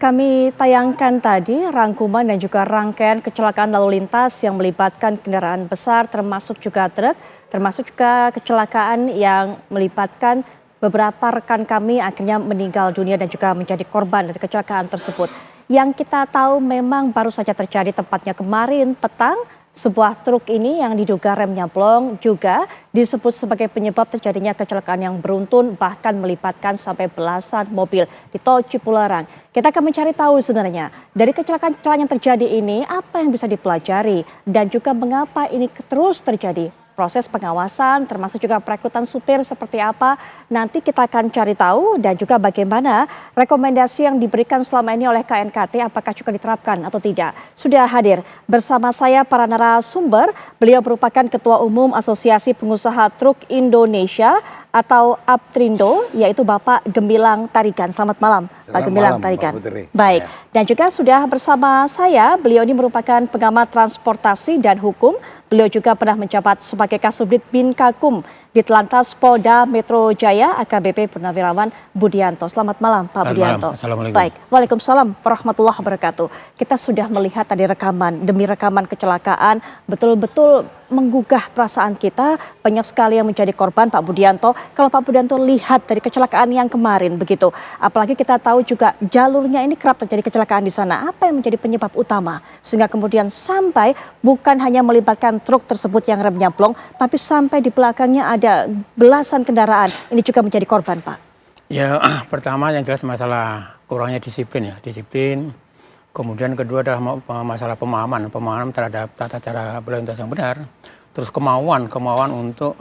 Kami tayangkan tadi rangkuman dan juga rangkaian kecelakaan lalu lintas yang melibatkan kendaraan besar termasuk juga truk, termasuk juga kecelakaan yang melibatkan beberapa rekan kami akhirnya meninggal dunia dan juga menjadi korban dari kecelakaan tersebut. Yang kita tahu memang baru saja terjadi tepatnya kemarin petang. Sebuah truk ini yang diduga remnya blong juga disebut sebagai penyebab terjadinya kecelakaan yang beruntun bahkan melibatkan sampai belasan mobil di tol Cipularang. Kita akan mencari tahu sebenarnya dari kecelakaan yang terjadi ini apa yang bisa dipelajari dan juga mengapa ini terus terjadi. Proses pengawasan termasuk juga perekrutan supir seperti apa nanti kita akan cari tahu dan juga bagaimana rekomendasi yang diberikan selama ini oleh KNKT apakah juga diterapkan atau tidak. Sudah hadir bersama saya para narasumber, beliau merupakan Ketua Umum Asosiasi Pengusaha Truk Indonesia atau APTRINDO yaitu Bapak Gemilang Tarigan. Selamat malam Pak Gemilang Tarigan. Baik, dan juga sudah bersama saya, beliau ini merupakan pengamat transportasi dan hukum. Beliau juga pernah menjabat sebagai Kasubdit Binkakum di Telantas Polda Metro Jaya AKBP Purnawirawan Budianto. Selamat malam Pak Budianto. Assalamualaikum. Baik, Waalaikumsalam warahmatullahi wabarakatuh. Kita sudah melihat tadi rekaman demi rekaman kecelakaan betul-betul menggugah perasaan kita, banyak sekali yang menjadi korban Pak Budianto. Kalau Pak Budianto lihat dari kecelakaan yang kemarin begitu, apalagi kita tahu juga jalurnya ini kerap terjadi kecelakaan di sana. Apa yang menjadi penyebab utama sehingga kemudian sampai bukan hanya melibatkan truk tersebut yang remnya blong, tapi sampai di belakangnya ada belasan kendaraan ini juga menjadi korban, Pak? Ya, pertama yang jelas masalah kurangnya disiplin ya, disiplin. Kemudian kedua adalah masalah pemahaman terhadap tata cara berlalu lintas yang benar. Terus kemauan untuk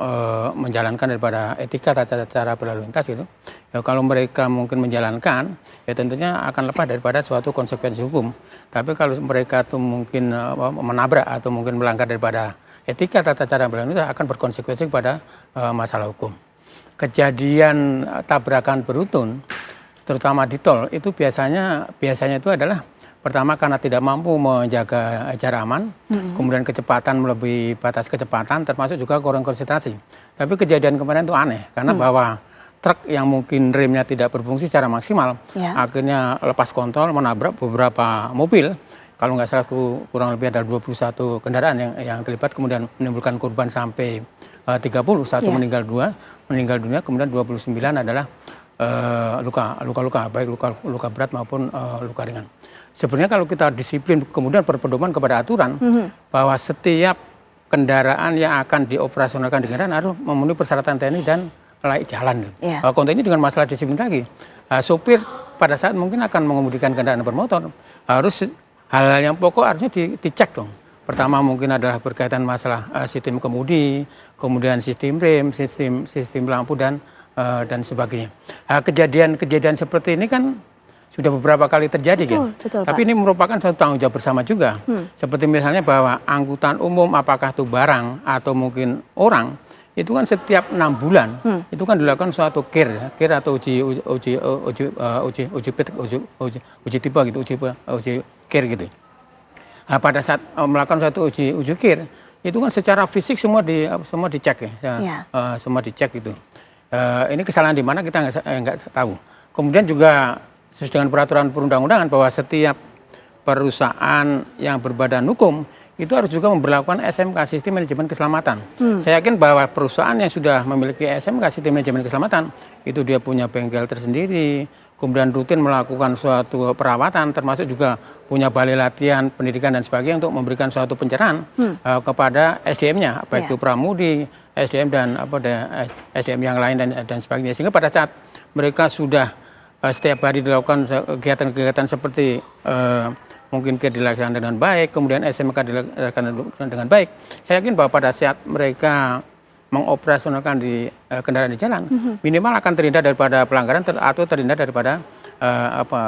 menjalankan daripada etika tata cara berlalu lintas gitu. Ya, kalau mereka mungkin menjalankan, ya tentunya akan lepas daripada suatu konsekuensi hukum. Tapi kalau mereka tuh mungkin menabrak atau mungkin melanggar daripada etika tata cara berlalu lintas akan berkonsekuensi kepada masalah hukum. Kejadian tabrakan beruntun, terutama di tol itu biasanya itu adalah pertama karena tidak mampu menjaga jarak aman, kemudian kecepatan melebihi batas kecepatan, termasuk juga kurang konsentrasi. Tapi kejadian kemarin itu aneh, karena bahwa truk yang mungkin remnya tidak berfungsi secara maksimal, akhirnya lepas kontrol menabrak beberapa mobil. Kalau nggak salah kurang lebih ada 21 kendaraan yang terlibat, kemudian menimbulkan korban sampai 30, satu meninggal dunia, kemudian 29 adalah luka-luka, baik luka berat maupun luka ringan. Sebenarnya kalau kita disiplin kemudian berpedoman kepada aturan bahwa setiap kendaraan yang akan dioperasionalkan di kendaraan harus memenuhi persyaratan teknis dan layak jalan. Konteksnya dengan masalah disiplin lagi. Sopir pada saat mungkin akan mengemudikan kendaraan bermotor harus hal-hal yang pokok harusnya dicek dong. Pertama mungkin adalah berkaitan masalah sistem kemudi, kemudian sistem rem, sistem lampu dan sebagainya. Kejadian seperti ini kan sudah beberapa kali terjadi betul, tapi Pak. ini merupakan satu tanggung jawab bersama juga. Seperti misalnya bahwa angkutan umum apakah itu barang atau mungkin orang, itu kan setiap 6 bulan itu kan dilakukan suatu care atau uji tipe gitu, uji care gitu. Nah, pada saat melakukan suatu uji care itu kan secara fisik semua dicek semua dicek gitu. Ini kesalahan di mana kita nggak tahu. Kemudian juga sesuai dengan peraturan perundang-undangan bahwa setiap perusahaan yang berbadan hukum itu harus juga memberlakukan SMK, Sistem Manajemen Keselamatan. Saya yakin bahwa perusahaan yang sudah memiliki SMK, Sistem Manajemen Keselamatan, itu dia punya bengkel tersendiri, kemudian rutin melakukan suatu perawatan, termasuk juga punya balai latihan, pendidikan dan sebagainya untuk memberikan suatu pencerahan kepada SDM-nya, baik itu pramudi, SDM dan SDM yang lain dan sebagainya. Sehingga pada saat mereka sudah setiap hari dilakukan kegiatan-kegiatan seperti mungkin dilaksanakan dengan baik, kemudian SMK dilaksanakan dengan baik. Saya yakin bahwa pada saat mereka mengoperasionalkan di kendaraan di jalan, minimal akan terhindar daripada pelanggaran atau terhindar daripada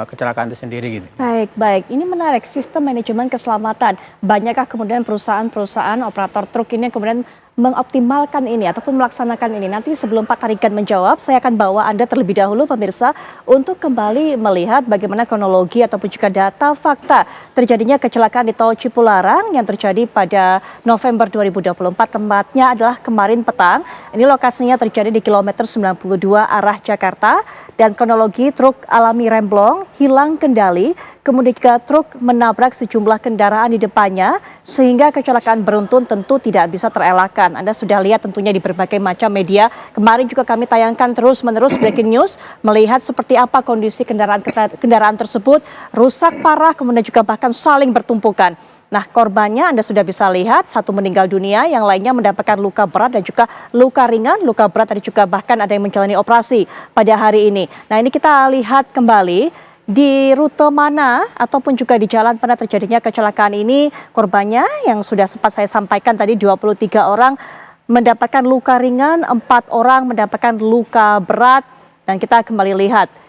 kecelakaan itu sendiri gitu. Baik. Ini menarik, sistem manajemen keselamatan. Banyakkah kemudian perusahaan-perusahaan operator truk ini kemudian mengoptimalkan ini ataupun melaksanakan ini? Nanti sebelum Pak Tarigan menjawab, saya akan bawa Anda terlebih dahulu pemirsa untuk kembali melihat bagaimana kronologi ataupun juga data fakta terjadinya kecelakaan di Tol Cipularang yang terjadi pada November 2024, tempatnya adalah kemarin petang. Ini lokasinya terjadi di kilometer 92 arah Jakarta dan kronologi truk alami remblong, hilang kendali, kemudian juga truk menabrak sejumlah kendaraan di depannya sehingga kecelakaan beruntun tentu tidak bisa terelakkan. Anda sudah lihat tentunya di berbagai macam media. Kemarin juga kami tayangkan terus-menerus breaking news melihat seperti apa kondisi kendaraan tersebut rusak parah kemudian juga bahkan saling bertumpukan. Nah, korbannya Anda sudah bisa lihat, satu meninggal dunia, yang lainnya mendapatkan luka berat dan juga luka ringan. Luka berat tadi juga bahkan ada yang menjalani operasi pada hari ini. Nah, ini kita lihat kembali di rute mana ataupun juga di jalan pada terjadinya kecelakaan ini. Korbannya yang sudah sempat saya sampaikan tadi 23 orang mendapatkan luka ringan, 4 orang mendapatkan luka berat. Dan kita kembali lihat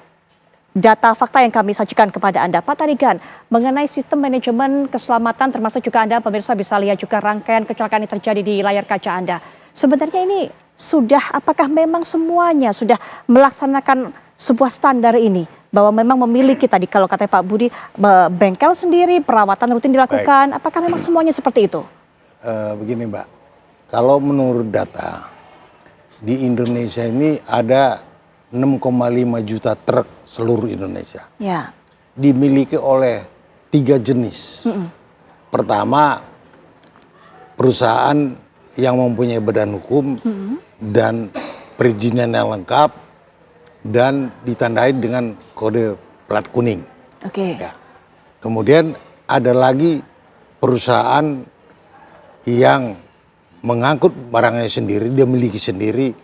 data fakta yang kami sajikan kepada Anda. Pak Tarigan, mengenai sistem manajemen keselamatan termasuk juga Anda pemirsa bisa lihat juga rangkaian kecelakaan yang terjadi di layar kaca Anda. Sebenarnya ini apakah memang semuanya sudah melaksanakan sebuah standar ini? Bahwa memang memiliki tadi kalau kata Pak Budi, bengkel sendiri, perawatan rutin dilakukan. Baik. Apakah memang semuanya seperti itu? Begini Mbak, kalau menurut data di Indonesia ini ada 6,5 juta truk seluruh Indonesia. Ya. Dimiliki oleh 3 jenis. Pertama, perusahaan yang mempunyai badan hukum dan perizinan yang lengkap dan ditandai dengan kode plat kuning. Oke. Ya. Kemudian ada lagi perusahaan yang mengangkut barangnya sendiri, dia miliki sendiri,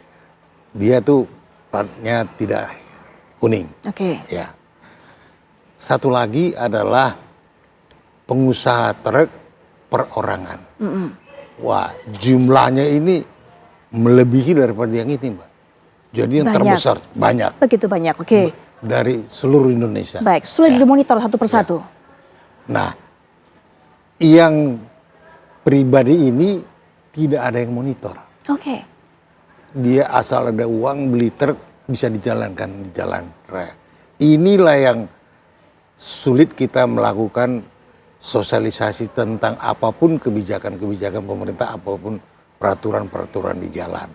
dia tuh platnya tidak kuning. Oke. Ya. Satu lagi adalah pengusaha truk perorangan. Wah, jumlahnya ini melebihi daripada yang ini, Mbak. Jadi yang terbesar banyak. Begitu banyak, oke. Dari seluruh Indonesia. Baik, sulit dimonitor satu persatu. Ya. Nah, yang pribadi ini tidak ada yang monitor. Oke. Dia asal ada uang beli truk bisa dijalankan di jalan raya. Inilah yang sulit kita melakukan sosialisasi tentang apapun kebijakan-kebijakan pemerintah, apapun peraturan-peraturan di jalan.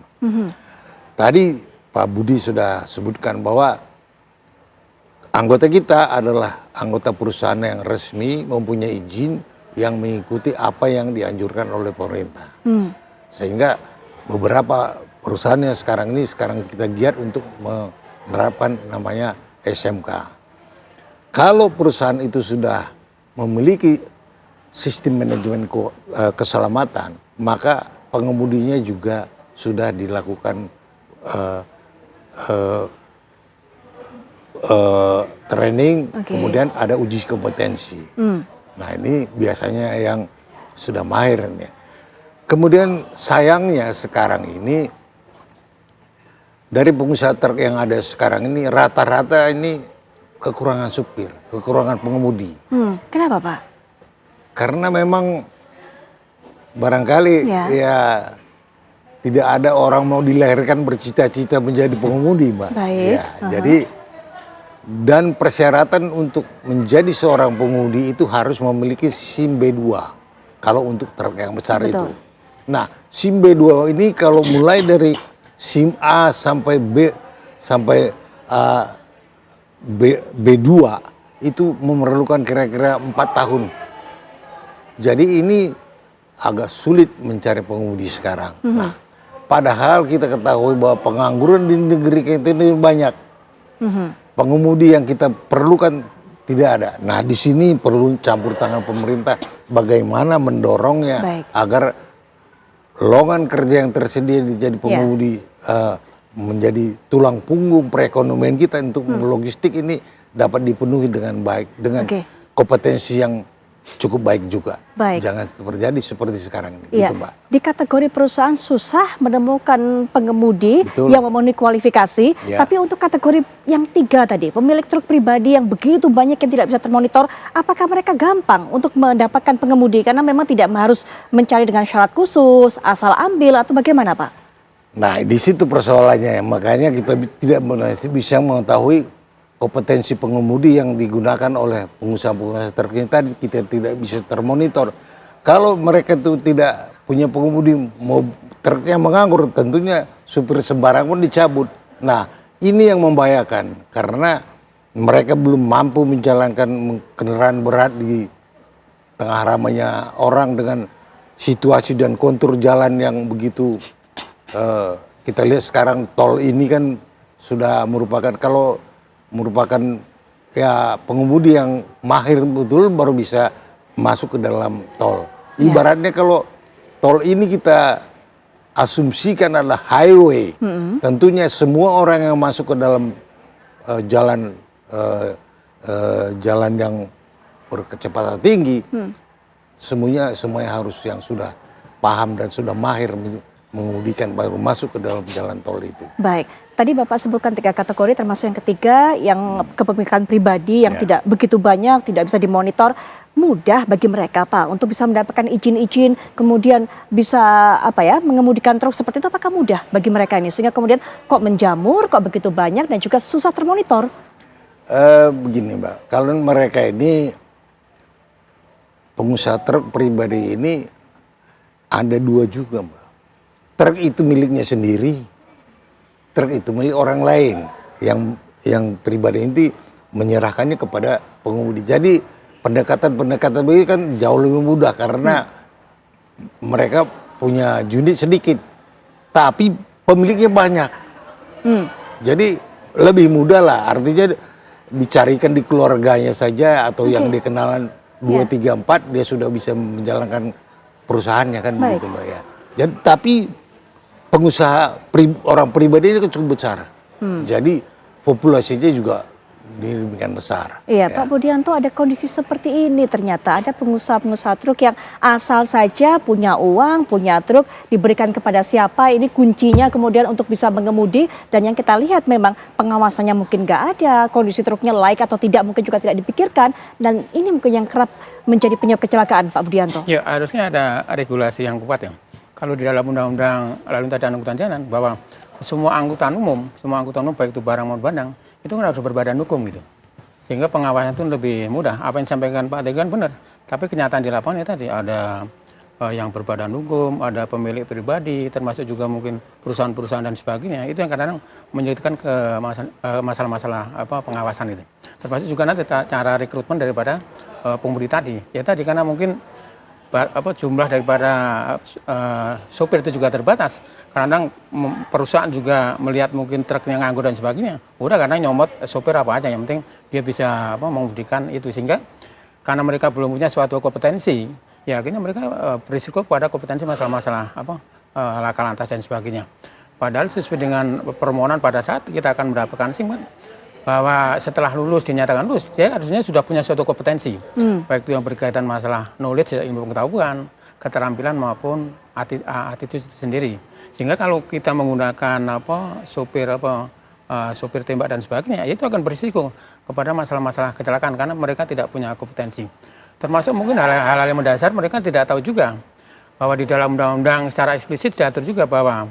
Tadi Pak Budi sudah sebutkan bahwa anggota kita adalah anggota perusahaan yang resmi, mempunyai izin yang mengikuti apa yang dianjurkan oleh pemerintah. Sehingga beberapa perusahaan yang sekarang kita giat untuk menerapkan namanya SMK. Kalau perusahaan itu sudah memiliki sistem manajemen keselamatan, maka pengemudinya juga sudah dilakukan training, kemudian ada uji kompetensi. Nah, ini biasanya yang sudah mahir ya. Kemudian sayangnya sekarang ini dari pengusaha truk yang ada sekarang ini rata-rata ini kekurangan supir, kekurangan pengemudi. Kenapa, Pak? Karena memang barangkali ya tidak ada orang mau dilahirkan bercita-cita menjadi pengemudi, Mbak. Baik. Ya, jadi dan persyaratan untuk menjadi seorang pengemudi itu harus memiliki SIM B2 kalau untuk truk yang besar. Betul. Itu. Nah, SIM B2 ini kalau mulai dari SIM A sampai B sampai B2 itu memerlukan kira-kira 4 tahun. Jadi ini agak sulit mencari pengemudi sekarang. Nah, padahal kita ketahui bahwa pengangguran di negeri kita ini banyak. Pengemudi yang kita perlukan tidak ada. Nah, di sini perlu campur tangan pemerintah bagaimana mendorongnya agar lowongan kerja yang tersedia jadi pengemudi menjadi tulang punggung perekonomian kita untuk logistik ini dapat dipenuhi dengan baik dengan kompetensi yang cukup baik juga. Baik. Jangan terjadi seperti sekarang ini. Iya. Gitu, Mbak. Di kategori perusahaan susah menemukan pengemudi Betul. yang memenuhi kualifikasi, Ya. tapi untuk kategori yang 3 tadi, pemilik truk pribadi yang begitu banyak yang tidak bisa termonitor, apakah mereka gampang untuk mendapatkan pengemudi karena memang tidak harus mencari dengan syarat khusus, asal ambil atau bagaimana, Pak? Nah, di situ persoalannya, makanya kita tidak bisa mengetahui kompetensi pengemudi yang digunakan oleh pengusaha-pengusaha truk ini tadi, kita tidak bisa termonitor. Kalau mereka itu tidak punya pengemudi, mau truknya menganggur, tentunya supir sembarang pun dicabut. Nah, ini yang membahayakan karena mereka belum mampu menjalankan kendaraan berat di tengah ramainya orang dengan situasi dan kontur jalan yang begitu. Kita lihat sekarang tol ini kan sudah merupakan, kalau merupakan ya pengemudi yang mahir betul baru bisa masuk ke dalam tol. Ibaratnya kalau tol ini kita asumsikan adalah highway, tentunya semua orang yang masuk ke dalam jalan yang berkecepatan tinggi, semuanya harus yang sudah paham dan sudah mahir mengemudikan baru masuk ke dalam jalan tol itu. Baik, tadi Bapak sebutkan 3 kategori termasuk yang ketiga yang kepemilikan pribadi yang tidak begitu banyak, tidak bisa dimonitor. Mudah bagi mereka Pak untuk bisa mendapatkan izin-izin, kemudian bisa mengemudikan truk seperti itu, apakah mudah bagi mereka ini? Sehingga kemudian kok menjamur, kok begitu banyak dan juga susah termonitor? Begini Mbak, kalau mereka ini pengusaha truk pribadi ini ada 2 juga Mbak. Truk itu miliknya sendiri, truk itu milik orang lain yang pribadi ini menyerahkannya kepada pengemudi. Jadi pendekatan begini kan jauh lebih mudah karena mereka punya unit sedikit, tapi pemiliknya banyak. Jadi lebih mudah lah, artinya dicarikan di keluarganya saja atau yang dikenalan 2, 3, 4 dia sudah bisa menjalankan perusahaannya kan. Begitu Mbak ya. Jadi tapi pengusaha orang pribadi ini kan cukup besar, jadi populasinya juga demikian besar. Iya, Pak Budianto, ada kondisi seperti ini ternyata ada pengusaha-pengusaha truk yang asal saja punya uang, punya truk, diberikan kepada siapa, ini kuncinya kemudian untuk bisa mengemudi, dan yang kita lihat memang pengawasannya mungkin nggak ada, kondisi truknya laik atau tidak mungkin juga tidak dipikirkan, dan ini mungkin yang kerap menjadi penyebab kecelakaan, Pak Budianto. Ya, harusnya ada regulasi yang kuat ya. Kalau di dalam Undang-Undang Lalu Lintas dan Angkutan Jalan bahwa semua angkutan umum baik itu barang maupun barang itu kan harus berbadan hukum gitu. Sehingga pengawasan itu lebih mudah. Apa yang disampaikan Pak Teguh benar. Tapi kenyataan di lapangan tadi ada yang berbadan hukum, ada pemilik pribadi, termasuk juga mungkin perusahaan-perusahaan dan sebagainya. Itu yang kadang-kadang menyulitkan ke masalah-masalah pengawasan itu. Termasuk juga nanti cara rekrutmen daripada pengemudi tadi. Ya tadi karena mungkin jumlah daripada sopir itu juga terbatas. Kadang perusahaan juga melihat mungkin truk yang nganggur dan sebagainya. Udah kadang nyomot sopir apa aja, yang penting dia bisa mengemudikan itu. Sehingga karena mereka belum punya suatu kompetensi, ya akhirnya mereka berisiko pada kompetensi masalah-masalah laka lantas dan sebagainya. Padahal sesuai dengan permohonan pada saat kita akan mendapatkan SIM kan, bahwa setelah lulus dinyatakan lulus, dia harusnya sudah punya suatu kompetensi, baik itu yang berkaitan masalah knowledge, ilmu pengetahuan, keterampilan maupun attitude itu sendiri. Sehingga kalau kita menggunakan sopir tembak dan sebagainya, itu akan berisiko kepada masalah-masalah kecelakaan karena mereka tidak punya kompetensi. Termasuk mungkin hal-hal yang mendasar mereka tidak tahu juga bahwa di dalam undang-undang secara eksplisit diatur juga bahwa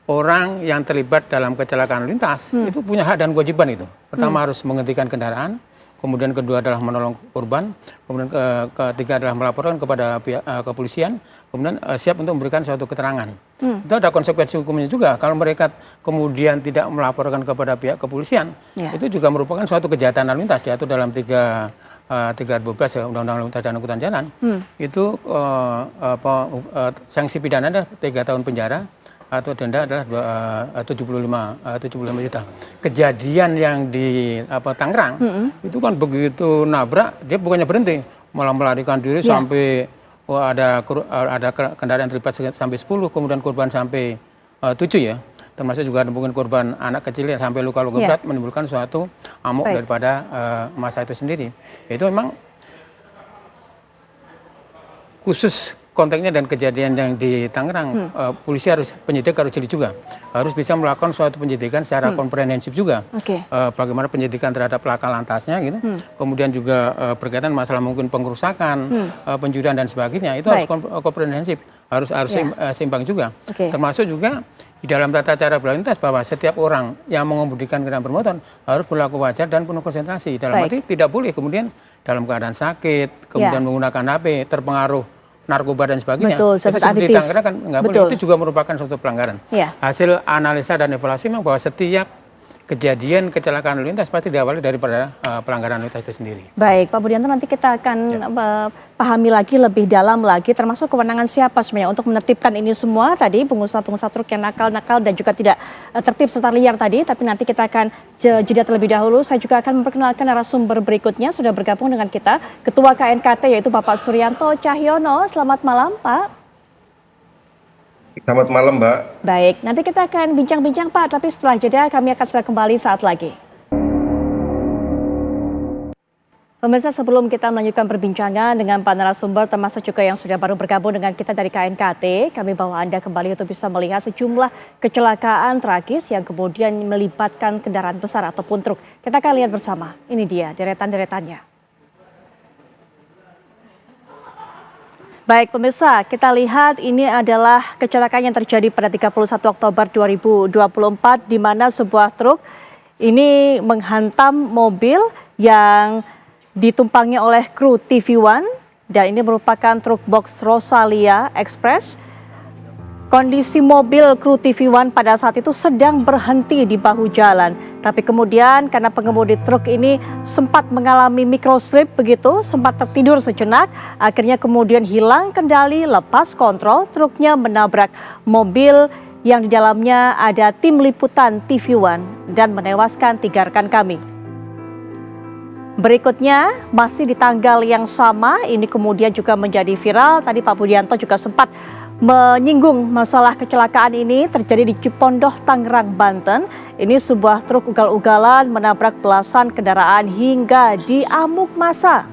orang yang terlibat dalam kecelakaan lintas itu punya hak dan kewajiban itu. Pertama harus menghentikan kendaraan, kemudian kedua adalah menolong korban, kemudian ketiga adalah melaporkan kepada pihak kepolisian, kemudian siap untuk memberikan suatu keterangan. Itu ada konsekuensi hukumnya juga. Kalau mereka kemudian tidak melaporkan kepada pihak kepolisian, itu juga merupakan suatu kejahatan lalu lintas diatur dalam 312 ya, Undang-Undang Lalu Lintas dan Angkutan Jalan. Itu sanksi pidana adalah 3 tahun penjara atau denda adalah 75 juta. Kejadian yang di Tangerang itu kan begitu nabrak dia bukannya berhenti, malah melarikan diri sampai ada kendaraan terlibat sampai 10, kemudian korban sampai 7 ya. Termasuk juga mungkin korban anak kecil yang sampai luka-luka berat menimbulkan suatu amuk daripada masa itu sendiri. Itu memang khusus konteksnya dan kejadian yang di Tangerang, polisi penyidik harus jeli juga, harus bisa melakukan suatu penyidikan secara komprehensif juga. Bagaimana penyidikan terhadap laka lantasnya gitu, kemudian juga berkaitan masalah mungkin pengrusakan, pencurian dan sebagainya, itu harus komprehensif, harus seimbang juga. Termasuk juga di dalam tata cara berlalu lintas bahwa setiap orang yang mengemudikan kendaraan bermotor harus berlaku wajar dan penuh konsentrasi. Dalam arti tidak boleh kemudian dalam keadaan sakit, kemudian menggunakan HP, terpengaruh narkoba dan sebagainya. Betul, itu seperti di Tangerang kan nggak boleh. Itu juga merupakan suatu pelanggaran. Hasil analisa dan evaluasi memang bahwa setiap kejadian kecelakaan lalu lintas pasti diawali daripada pelanggaran lalu lintas itu sendiri. Baik, Pak Budianto, nanti kita akan pahami lagi lebih dalam lagi, termasuk kewenangan siapa sebenarnya untuk menertibkan ini semua tadi, pengusaha-pengusaha truk yang nakal-nakal dan juga tidak tertib serta liar tadi. Tapi nanti kita akan jeda terlebih dahulu. Saya juga akan memperkenalkan narasumber berikutnya, sudah bergabung dengan kita, Ketua KNKT yaitu Bapak Suryanto Cahyono. Selamat malam, Pak. Selamat malam, Mbak. Baik, nanti kita akan bincang-bincang, Pak, tapi setelah jeda kami akan segera kembali saat lagi. Pemirsa, sebelum kita melanjutkan perbincangan dengan Pak narasumber, termasuk juga yang sudah baru bergabung dengan kita dari KNKT, kami bawa Anda kembali untuk bisa melihat sejumlah kecelakaan tragis yang kemudian melibatkan kendaraan besar ataupun truk. Kita akan lihat bersama, ini dia deretan-deretannya. Baik pemirsa, kita lihat ini adalah kecelakaan yang terjadi pada 31 Oktober 2024 di mana sebuah truk ini menghantam mobil yang ditumpangi oleh kru TV One dan ini merupakan truk box Rosalia Express. Kondisi mobil kru TV One pada saat itu sedang berhenti di bahu jalan. Tapi kemudian karena pengemudi truk ini sempat mengalami microslip begitu, sempat tertidur sejenak. Akhirnya kemudian hilang kendali, lepas kontrol, truknya menabrak mobil yang di dalamnya ada tim liputan TV One dan menewaskan 3 rekan kami. Berikutnya masih di tanggal yang sama, ini kemudian juga menjadi viral. Tadi Pak Budianto juga sempat menyinggung masalah kecelakaan ini terjadi di Cipondoh, Tangerang, Banten. Ini sebuah truk ugal-ugalan menabrak belasan kendaraan hingga diamuk massa.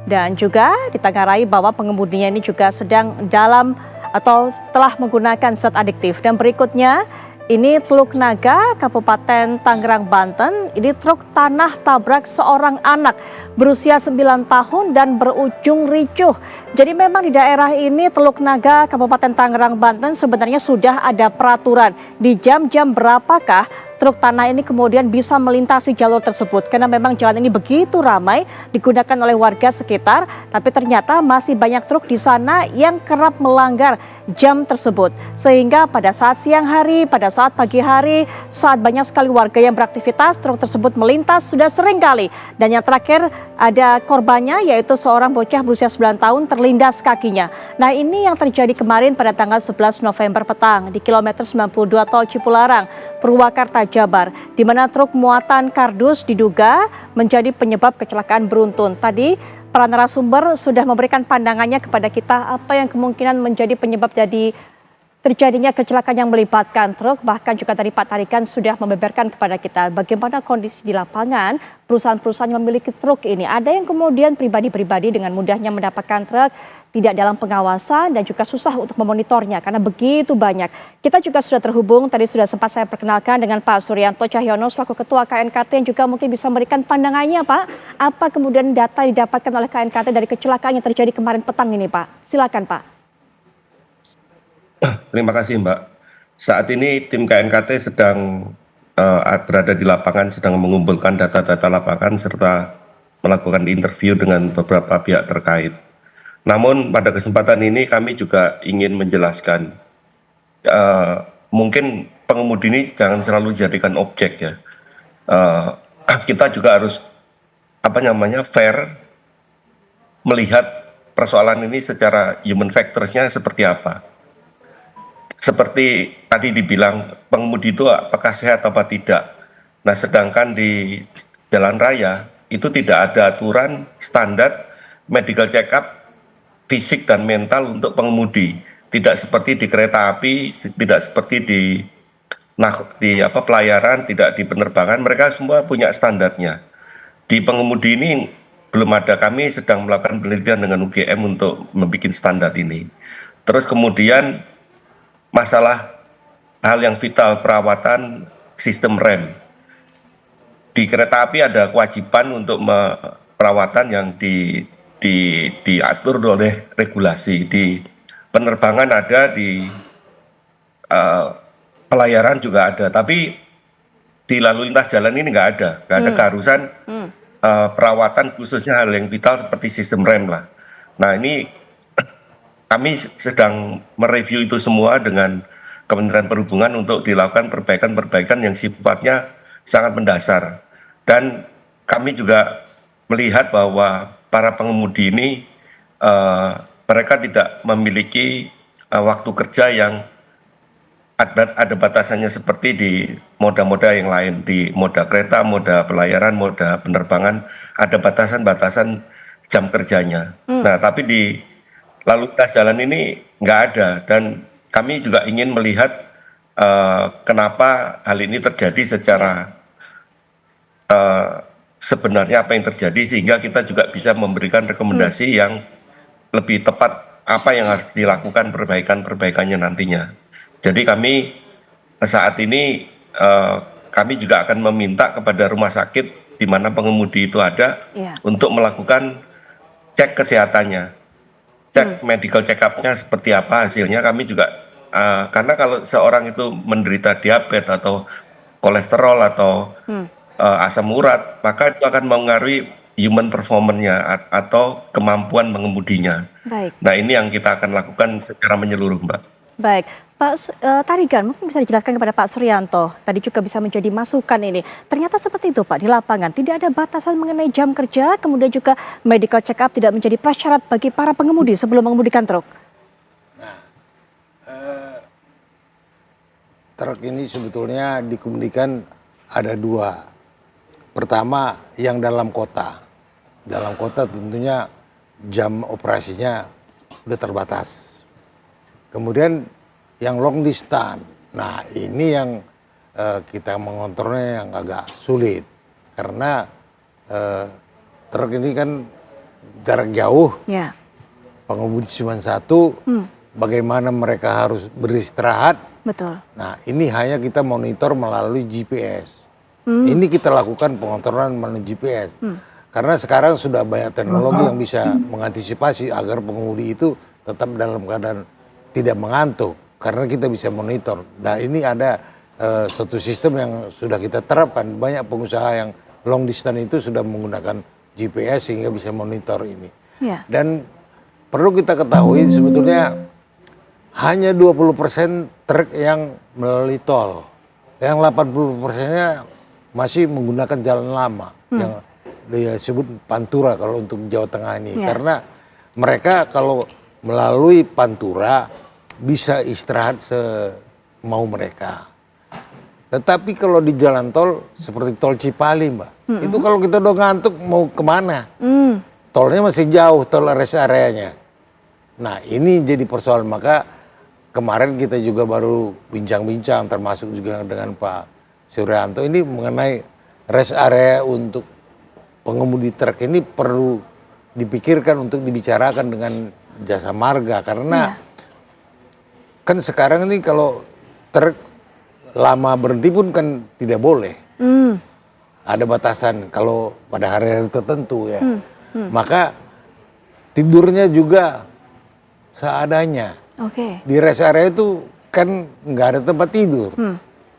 Dan juga ditengarai bahwa pengemudinya ini juga sedang dalam atau telah menggunakan zat adiktif. Dan berikutnya ini Teluk Naga, Kabupaten Tangerang, Banten. Ini truk tanah tabrak seorang anak berusia 9 tahun dan berujung ricuh. Jadi memang di daerah ini Teluk Naga, Kabupaten Tangerang, Banten sebenarnya sudah ada peraturan di jam-jam berapakah truk tanah ini kemudian bisa melintasi jalur tersebut. Karena memang jalan ini begitu ramai digunakan oleh warga sekitar, tapi ternyata masih banyak truk di sana yang kerap melanggar jam tersebut. Sehingga pada saat siang hari, pada saat pagi hari, saat banyak sekali warga yang beraktivitas, truk tersebut melintas sudah sering kali. Dan yang terakhir ada korbannya yaitu seorang bocah berusia 9 tahun terlindas kakinya. Nah ini yang terjadi kemarin pada tanggal 11 November petang di kilometer 92 Tol Cipularang, Purwakarta, Jabar, di mana truk muatan kardus diduga menjadi penyebab kecelakaan beruntun. Tadi para narasumber sudah memberikan pandangannya kepada kita apa yang kemungkinan menjadi penyebab terjadinya kecelakaan yang melibatkan truk. Bahkan juga tadi Pak Tarikan sudah membeberkan kepada kita bagaimana kondisi di lapangan perusahaan-perusahaan yang memiliki truk ini. Ada yang kemudian pribadi-pribadi dengan mudahnya mendapatkan truk, tidak dalam pengawasan dan juga susah untuk memonitornya karena begitu banyak. Kita juga sudah terhubung, tadi sudah sempat saya perkenalkan dengan Pak Suryanto Cahyono selaku Ketua KNKT yang juga mungkin bisa memberikan pandangannya Pak. Apa kemudian data didapatkan oleh KNKT dari kecelakaan yang terjadi kemarin petang ini Pak? Silakan Pak. Terima kasih Mbak. Saat ini tim KNKT sedang berada di lapangan, sedang mengumpulkan data-data lapangan serta melakukan interview dengan beberapa pihak terkait. Namun pada kesempatan ini kami juga ingin menjelaskan, mungkin pengemudi ini jangan selalu dijadikan objek ya. Kita juga harus fair melihat persoalan ini secara human factors-nya seperti apa. Seperti tadi dibilang pengemudi itu apakah sehat atau tidak. Nah sedangkan di jalan raya itu tidak ada aturan standar medical check up fisik dan mental untuk pengemudi. Tidak seperti di kereta api, tidak seperti di pelayaran, tidak di penerbangan, mereka semua punya standarnya. Di pengemudi ini belum ada. Kami sedang melakukan penelitian dengan UGM untuk membuat standar ini. Terus kemudian masalah hal yang vital, perawatan sistem rem. Di kereta api ada kewajiban untuk perawatan yang diatur oleh regulasi. Di penerbangan ada, di pelayaran juga ada. Tapi di lalu lintas jalan ini nggak ada keharusan perawatan khususnya hal yang vital seperti sistem rem lah. Nah ini kami sedang mereview itu semua dengan Kementerian Perhubungan untuk dilakukan perbaikan-perbaikan yang sifatnya sangat mendasar. Dan kami juga melihat bahwa para pengemudi ini mereka tidak memiliki waktu kerja yang ada batasannya seperti di moda-moda yang lain, di moda kereta, moda pelayaran, moda penerbangan, ada batasan-batasan jam kerjanya. Nah, tapi di lalu lintas jalan ini nggak ada, dan kami juga ingin melihat kenapa hal ini terjadi secara sebenarnya apa yang terjadi, sehingga kita juga bisa memberikan rekomendasi yang lebih tepat apa yang harus dilakukan perbaikan-perbaikannya nantinya. Jadi kami saat ini kami juga akan meminta kepada rumah sakit di mana pengemudi itu ada untuk melakukan cek kesehatannya, cek medical check up-nya seperti apa hasilnya. Kami juga karena kalau seorang itu menderita diabetes atau kolesterol atau asam urat, maka itu akan mempengaruhi human performance-nya atau kemampuan mengemudinya. Baik. Nah ini yang kita akan lakukan secara menyeluruh, Mbak. Baik, Pak Tarigan, mungkin bisa dijelaskan kepada Pak Suryanto, tadi juga bisa menjadi masukan ini. Ternyata seperti itu Pak, di lapangan tidak ada batasan mengenai jam kerja, kemudian juga medical check up tidak menjadi prasyarat bagi para pengemudi sebelum mengemudikan truk. Nah, truk ini sebetulnya dikemudikan ada dua. Pertama, yang dalam kota. Dalam kota tentunya jam operasinya udah terbatas. Kemudian yang long distance, nah ini yang kita mengontrolnya yang agak sulit. Karena truk ini kan jarak jauh, pengemudi cuma satu, bagaimana mereka harus beristirahat. Betul. Nah ini hanya kita monitor melalui GPS. Ini kita lakukan pengontrolan melalui GPS. Karena sekarang sudah banyak teknologi yang bisa mengantisipasi agar pengemudi itu tetap dalam keadaan tidak mengantuk, karena kita bisa monitor. Nah ini ada suatu sistem yang sudah kita terapkan. Banyak pengusaha yang long distance itu sudah menggunakan GPS sehingga bisa monitor ini. Dan perlu kita ketahui sebetulnya hanya 20% truk yang melalui tol. Yang 80%-nya masih menggunakan jalan lama yang disebut Pantura kalau untuk Jawa Tengah ini. Karena mereka kalau melalui Pantura bisa istirahat semau mereka. Tetapi kalau di jalan tol seperti tol Cipali, Mbak, itu kalau kita udah ngantuk mau kemana? Tolnya masih jauh, tol rest areanya. Nah ini jadi persoalan. Maka kemarin kita juga baru bincang-bincang, termasuk juga dengan Pak Suryanto, ini mengenai rest area untuk pengemudi truk ini perlu dipikirkan untuk dibicarakan dengan Jasa Marga. Karena kan sekarang ini kalau truk lama berhenti pun kan tidak boleh. Ada batasan kalau pada hari-hari tertentu ya. Maka tidurnya juga seadanya. Di rest area itu kan nggak ada tempat tidur.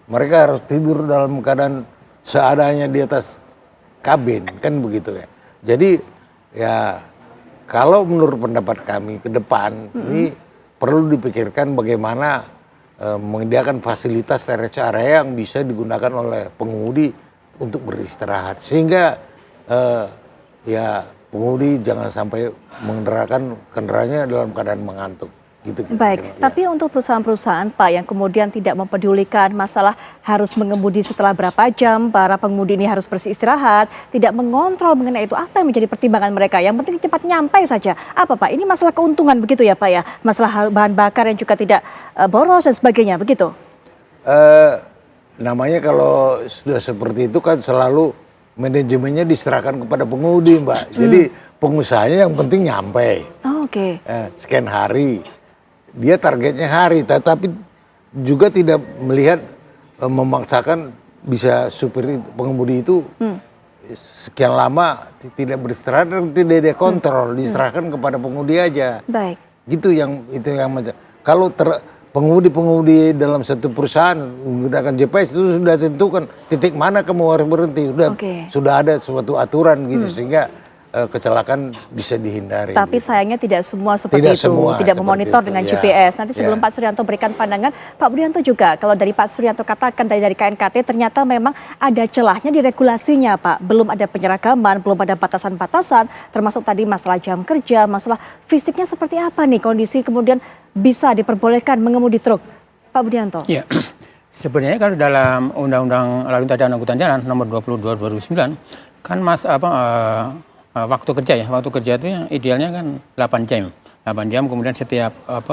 Mereka harus tidur dalam keadaan seadanya di atas kabin, kan begitu ya. Jadi ya kalau menurut pendapat kami ke depan ini perlu dipikirkan bagaimana menyediakan fasilitas rest area yang bisa digunakan oleh pengemudi untuk beristirahat, sehingga ya pengemudi jangan sampai mengendarakan kendaraannya dalam keadaan mengantuk. Gitu, baik, tapi untuk perusahaan-perusahaan Pak yang kemudian tidak mempedulikan masalah harus mengemudi setelah berapa jam, para pengemudi ini harus beristirahat, tidak mengontrol mengenai itu, apa yang menjadi pertimbangan mereka? Yang penting cepat nyampe saja. Apa Pak? Ini masalah keuntungan begitu ya Pak ya? Masalah bahan bakar yang juga tidak boros dan sebagainya, begitu? Namanya kalau sudah seperti itu kan selalu manajemennya diserahkan kepada pengemudi, Mbak. Jadi pengusahanya yang penting nyampe. Oke. Sekian hari, dia targetnya hari, tetapi juga tidak melihat memaksakan bisa supir pengemudi itu sekian lama tidak beristirahat dan tidak ada kontrol, diserahkan kepada pengemudi aja. Baik. Gitu itu yang kalau pengemudi dalam satu perusahaan menggunakan GPS itu sudah tentukan titik mana kamu harus berhenti, sudah ada suatu aturan gitu sehingga kecelakaan bisa dihindari. Tapi gitu. sayangnya tidak semua seperti itu, tidak memonitor dengan GPS. Nanti sebelum Pak Suryanto berikan pandangan, Pak Budianto juga, kalau dari Pak Suryanto katakan dari KNKT ternyata memang ada celahnya di regulasinya, Pak. Belum ada penyeragaman, belum ada batasan-batasan, termasuk tadi masalah jam kerja, masalah fisiknya seperti apa nih kondisi kemudian bisa diperbolehkan mengemudi truk. Pak Budianto. Ya, sebenarnya kalau dalam Undang-Undang Lalu Lintas dan Angkutan Jalan nomor 22 2009 kan waktu kerja itu yang idealnya kan 8 jam. 8 jam kemudian setiap 4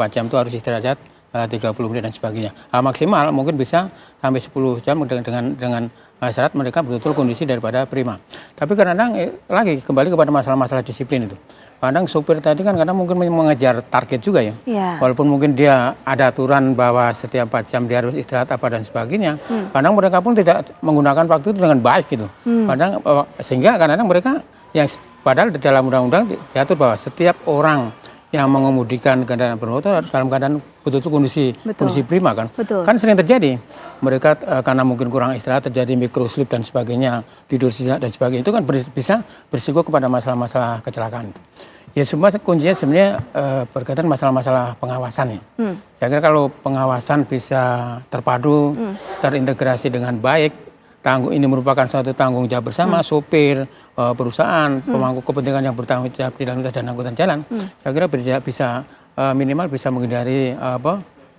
jam itu harus istirahat 30 menit dan sebagainya. Maksimal mungkin bisa sampai 10 jam dengan syarat mereka betul-betul kondisi daripada prima. Tapi kadang lagi kembali kepada masalah-masalah disiplin itu. Kadang supir tadi kan kadang mungkin mengejar target juga ya. Walaupun mungkin dia ada aturan bahwa setiap 4 jam dia harus istirahat apa dan sebagainya. Kadang mereka pun tidak menggunakan waktu itu dengan baik gitu. Kadang sehingga kadang mereka yang padahal di dalam undang-undang diatur bahwa setiap orang yang mengemudikan kendaraan bermotor harus dalam keadaan betul-betul kondisi prima kan. Kan sering terjadi mereka karena mungkin kurang istirahat terjadi microslip dan sebagainya, tidur sisa dan sebagainya, itu kan bisa berisiko kepada masalah-masalah kecelakaan. Ya semua kuncinya sebenarnya berkaitan masalah-masalah pengawasan ya. Saya kira kalau pengawasan bisa terpadu, terintegrasi dengan baik, ini merupakan suatu tanggung jawab bersama sopir, perusahaan, pemangku kepentingan yang bertanggung jawab di lalu lintas dan angkutan jalan. Saya kira bisa minimal bisa menghindari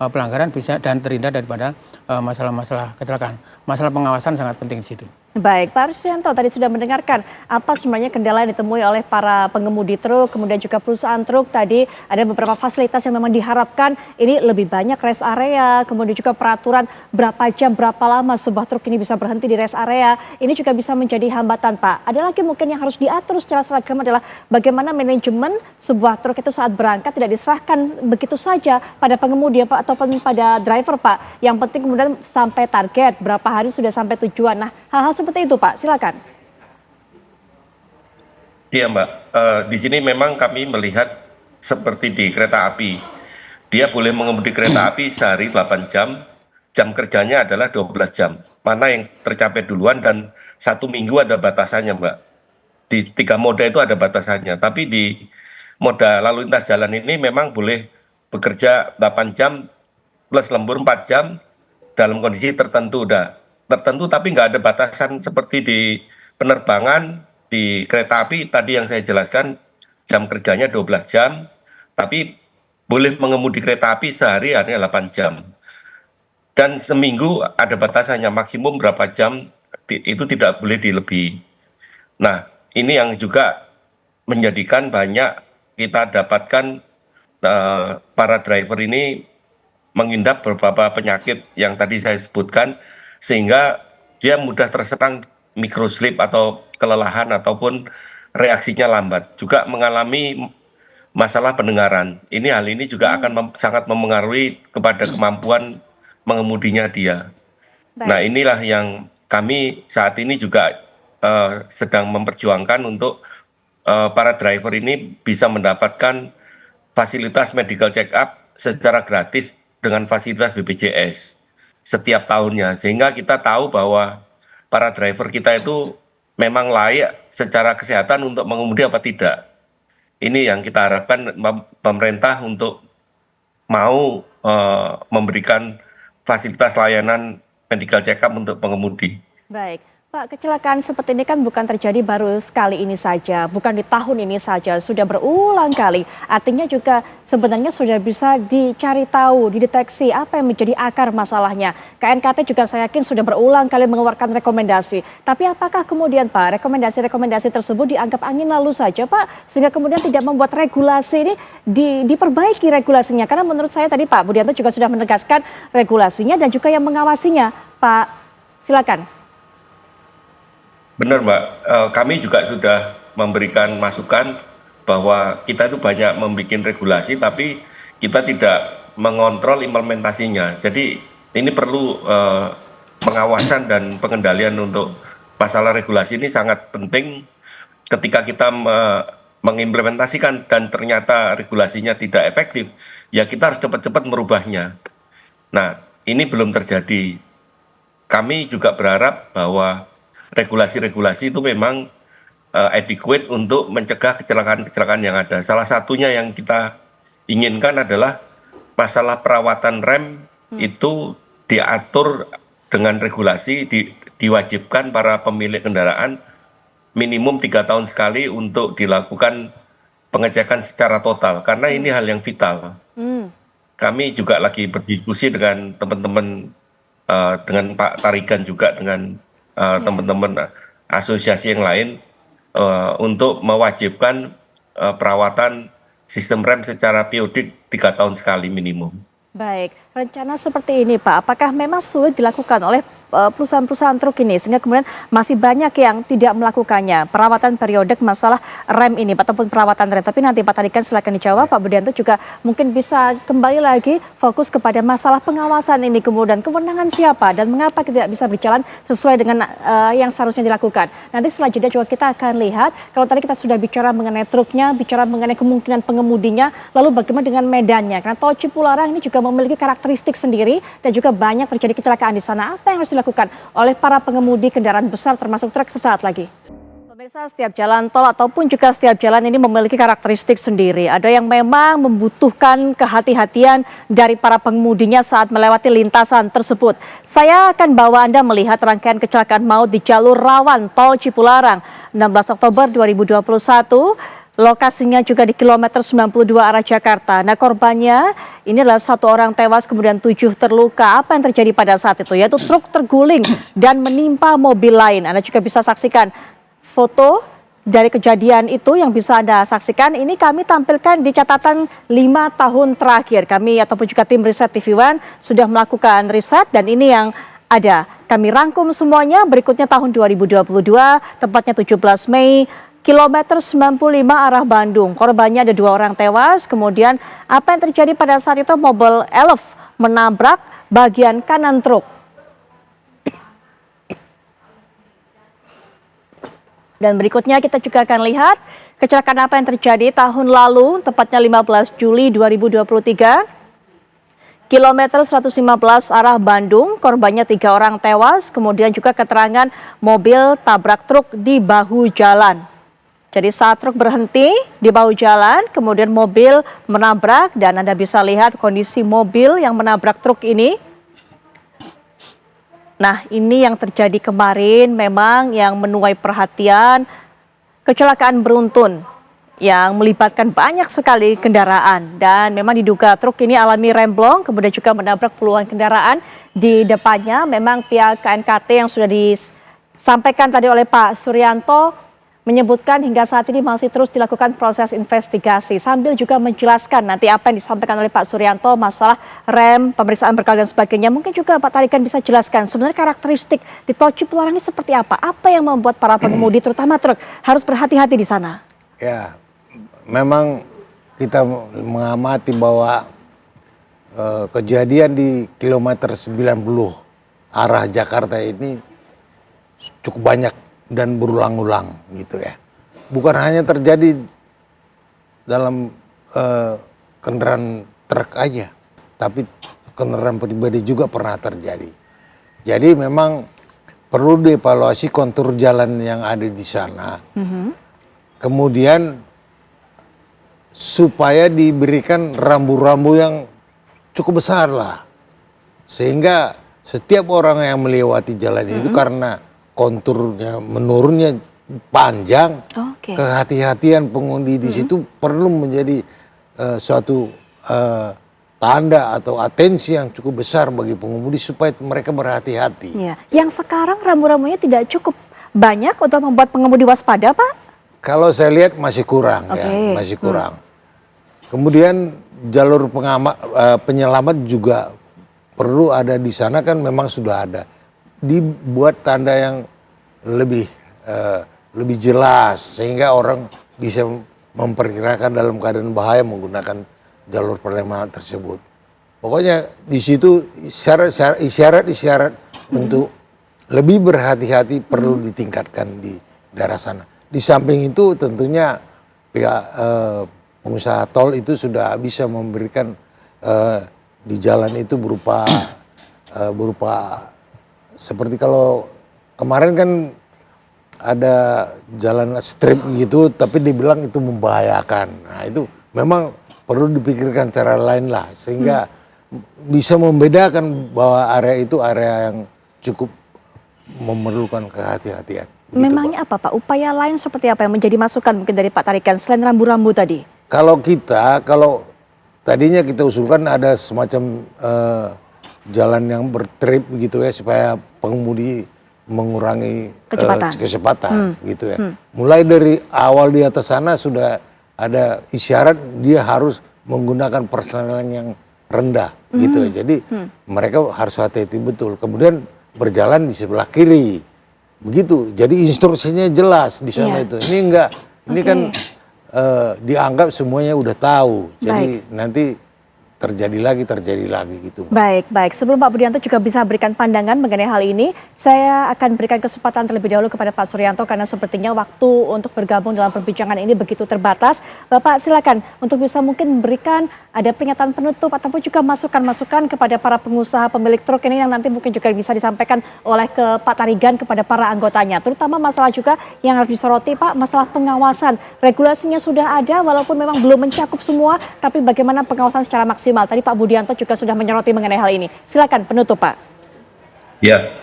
pelanggaran dan terhindar daripada masalah-masalah kecelakaan. Masalah pengawasan sangat penting di situ. Baik, Pak Suryanto tadi sudah mendengarkan apa sebenarnya kendala yang ditemui oleh para pengemudi truk, kemudian juga perusahaan truk. Tadi ada beberapa fasilitas yang memang diharapkan ini lebih banyak rest area, kemudian juga peraturan berapa jam, berapa lama sebuah truk ini bisa berhenti di rest area. Ini juga bisa menjadi hambatan, Pak. Ada lagi mungkin yang harus diatur secara seragam adalah bagaimana manajemen sebuah truk itu saat berangkat tidak diserahkan begitu saja pada pengemudi Pak, ataupun pada driver, Pak. Yang penting kemudian sampai target, berapa hari sudah sampai tujuan. Nah, hal-hal seperti itu, Pak, silakan. Iya, Mbak. Di sini memang kami melihat seperti di kereta api. Dia boleh mengemudi kereta api sehari 8 jam, jam kerjanya adalah 12 jam. Mana yang tercapai duluan dan 1 minggu ada batasannya, Mbak. Di 3 moda itu ada batasannya. Tapi di moda lalu lintas jalan ini memang boleh bekerja 8 jam plus lembur 4 jam dalam kondisi tertentu tapi nggak ada batasan seperti di penerbangan. Di kereta api tadi yang saya jelaskan jam kerjanya 12 jam tapi boleh mengemudi kereta api sehari hanya 8 jam dan seminggu ada batasannya maksimum berapa jam itu tidak boleh dilebihi. Nah ini yang juga menjadikan banyak kita dapatkan para driver ini mengidap beberapa penyakit yang tadi saya sebutkan sehingga dia mudah terserang microslip atau kelelahan ataupun reaksinya lambat. Juga mengalami masalah pendengaran. Hal ini juga akan sangat memengaruhi kepada kemampuan mengemudinya dia. Baik. Nah inilah yang kami saat ini juga sedang memperjuangkan untuk para driver ini bisa mendapatkan fasilitas medical check up secara gratis dengan fasilitas BPJS setiap tahunnya, sehingga kita tahu bahwa para driver kita itu memang layak secara kesehatan untuk mengemudi apa tidak. Ini yang kita harapkan pemerintah untuk mau memberikan fasilitas layanan medical check up untuk pengemudi. Baik. Pak, kecelakaan seperti ini kan bukan terjadi baru sekali ini saja, bukan di tahun ini saja, sudah berulang kali. Artinya juga sebenarnya sudah bisa dicari tahu, dideteksi apa yang menjadi akar masalahnya. KNKT juga saya yakin sudah berulang kali mengeluarkan rekomendasi. Tapi apakah kemudian Pak, rekomendasi-rekomendasi tersebut dianggap angin lalu saja Pak, sehingga kemudian tidak membuat regulasi ini diperbaiki regulasinya? Karena menurut saya tadi Pak Budianto juga sudah menegaskan regulasinya dan juga yang mengawasinya. Pak, silakan. Benar Mbak, kami juga sudah memberikan masukan bahwa kita itu banyak membuat regulasi tapi kita tidak mengontrol implementasinya. Jadi ini perlu pengawasan dan pengendalian untuk masalah regulasi ini sangat penting ketika kita mengimplementasikan dan ternyata regulasinya tidak efektif, ya kita harus cepat-cepat merubahnya. Nah, ini belum terjadi. Kami juga berharap bahwa regulasi-regulasi itu memang adequate untuk mencegah kecelakaan-kecelakaan yang ada. Salah satunya yang kita inginkan adalah masalah perawatan rem itu diatur dengan regulasi, diwajibkan para pemilik kendaraan minimum 3 tahun sekali untuk dilakukan pengecekan secara total, karena ini hal yang vital. Kami juga lagi berdiskusi dengan teman-teman, dengan Pak Tarigan juga, dengan teman-teman asosiasi yang lain, untuk mewajibkan perawatan sistem rem secara periodik 3 tahun sekali minimum. Baik, rencana seperti ini Pak, apakah memang sulit dilakukan oleh perusahaan-perusahaan truk ini sehingga kemudian masih banyak yang tidak melakukannya perawatan periodik masalah rem ini ataupun perawatan rem? Tapi nanti Pak Tarikan silakan dijawab. Pak Budianto juga mungkin bisa kembali lagi fokus kepada masalah pengawasan ini, kemudian kewenangan siapa dan mengapa tidak bisa berjalan sesuai dengan yang seharusnya dilakukan. Nanti setelah jeda juga kita akan lihat, kalau tadi kita sudah bicara mengenai truknya, bicara mengenai kemungkinan pengemudinya, lalu bagaimana dengan medannya, karena tol Cipularang ini juga memiliki karakteristik sendiri dan juga banyak terjadi kecelakaan di sana. Apa yang harus dilakukan oleh para pengemudi kendaraan besar termasuk truk sesaat lagi? Pemirsa, setiap jalan tol ataupun juga setiap jalan ini memiliki karakteristik sendiri. Ada yang memang membutuhkan kehati-hatian dari para pengemudinya saat melewati lintasan tersebut. Saya akan bawa Anda melihat rangkaian kecelakaan maut di jalur rawan tol Cipularang 16 Oktober 2021. Lokasinya juga di kilometer 92 arah Jakarta. Nah, korbannya ini adalah 1 orang tewas, kemudian 7 terluka. Apa yang terjadi pada saat itu? Yaitu truk terguling dan menimpa mobil lain. Anda juga bisa saksikan foto dari kejadian itu yang bisa Anda saksikan. Ini kami tampilkan di catatan 5 tahun terakhir. Kami ataupun juga tim riset TV One sudah melakukan riset dan ini yang ada. Kami rangkum semuanya. Berikutnya tahun 2022, tepatnya 17 Mei. Kilometer 95 arah Bandung, korbannya ada 2 orang tewas. Kemudian apa yang terjadi pada saat itu? Mobil Elf menabrak bagian kanan truk. Dan berikutnya kita juga akan lihat kecelakaan apa yang terjadi tahun lalu, tepatnya 15 Juli 2023. Kilometer 115 arah Bandung, korbannya 3 orang tewas. Kemudian juga keterangan mobil tabrak truk di bahu jalan. Jadi saat truk berhenti di bahu jalan, kemudian mobil menabrak dan Anda bisa lihat kondisi mobil yang menabrak truk ini. Nah, ini yang terjadi kemarin memang yang menuai perhatian, kecelakaan beruntun yang melibatkan banyak sekali kendaraan dan memang diduga truk ini alami remblong kemudian juga menabrak puluhan kendaraan di depannya. Memang pihak KNKT yang sudah disampaikan tadi oleh Pak Suryanto menyebutkan hingga saat ini masih terus dilakukan proses investigasi sambil juga menjelaskan nanti apa yang disampaikan oleh Pak Suryanto masalah rem, pemeriksaan berkala dan sebagainya. Mungkin juga Pak Tarikan bisa jelaskan sebenarnya karakteristik di tol Cipularang ini seperti apa? Apa yang membuat para pengemudi terutama truk harus berhati-hati di sana? Ya, memang kita mengamati bahwa kejadian di kilometer 90 arah Jakarta ini cukup banyak dan berulang-ulang gitu ya. Bukan hanya terjadi dalam kendaraan truk aja, tapi kendaraan pribadi juga pernah terjadi. Jadi memang perlu dievaluasi kontur jalan yang ada di sana. Kemudian supaya diberikan rambu-rambu yang cukup besar lah. Sehingga setiap orang yang melewati jalan itu karena konturnya menurunnya panjang, kehati-hatian pengemudi di situ perlu menjadi suatu tanda atau atensi yang cukup besar bagi pengemudi supaya mereka berhati-hati. Ya. Yang sekarang rambu-rambunya tidak cukup banyak untuk membuat pengemudi waspada, Pak? Kalau saya lihat masih kurang, ya, masih kurang. Kemudian jalur penyelamat juga perlu ada di sana, kan memang sudah ada. Dibuat tanda yang lebih lebih jelas sehingga orang bisa memperkirakan dalam keadaan bahaya menggunakan jalur penyeberangan tersebut. Pokoknya di situ isyarat-isyarat untuk lebih berhati-hati perlu ditingkatkan di daerah sana. Di samping itu tentunya pihak pengusaha tol itu sudah bisa memberikan di jalan itu berupa seperti kalau kemarin kan ada jalan strip gitu tapi dibilang itu membahayakan. Nah itu memang perlu dipikirkan cara lain lah sehingga bisa membedakan bahwa area itu area yang cukup memerlukan kehati-hatian. Begitu, Memangnya apa Pak? Upaya lain seperti apa yang menjadi masukan mungkin dari Pak Tarigan selain rambu-rambu tadi? Kalau tadinya kita usulkan ada semacam jalan yang bertrip gitu ya supaya pengemudi mengurangi kecepatan gitu ya. Mulai dari awal di atas sana sudah ada isyarat dia harus menggunakan persenalan yang rendah gitu ya. Jadi mereka harus hati-hati betul. Kemudian berjalan di sebelah kiri. Begitu. Jadi instruksinya jelas di sana itu. Ini enggak, ini kan dianggap semuanya udah tahu. Jadi nanti terjadi lagi gitu. Baik. Sebelum Pak Budianto juga bisa berikan pandangan mengenai hal ini, saya akan berikan kesempatan terlebih dahulu kepada Pak Suryanto karena sepertinya waktu untuk bergabung dalam perbincangan ini begitu terbatas. Bapak silakan untuk bisa mungkin memberikan ada pernyataan penutup ataupun juga masukan-masukan kepada para pengusaha pemilik truk ini yang nanti mungkin juga bisa disampaikan oleh ke Pak Tarigan kepada para anggotanya. Terutama masalah juga yang harus disoroti Pak, masalah pengawasan. Regulasinya sudah ada walaupun memang belum mencakup semua, tapi bagaimana pengawasan secara maksimal. Tadi Pak Budianto juga sudah menyoroti mengenai hal ini. Silakan penutup Pak. Ya,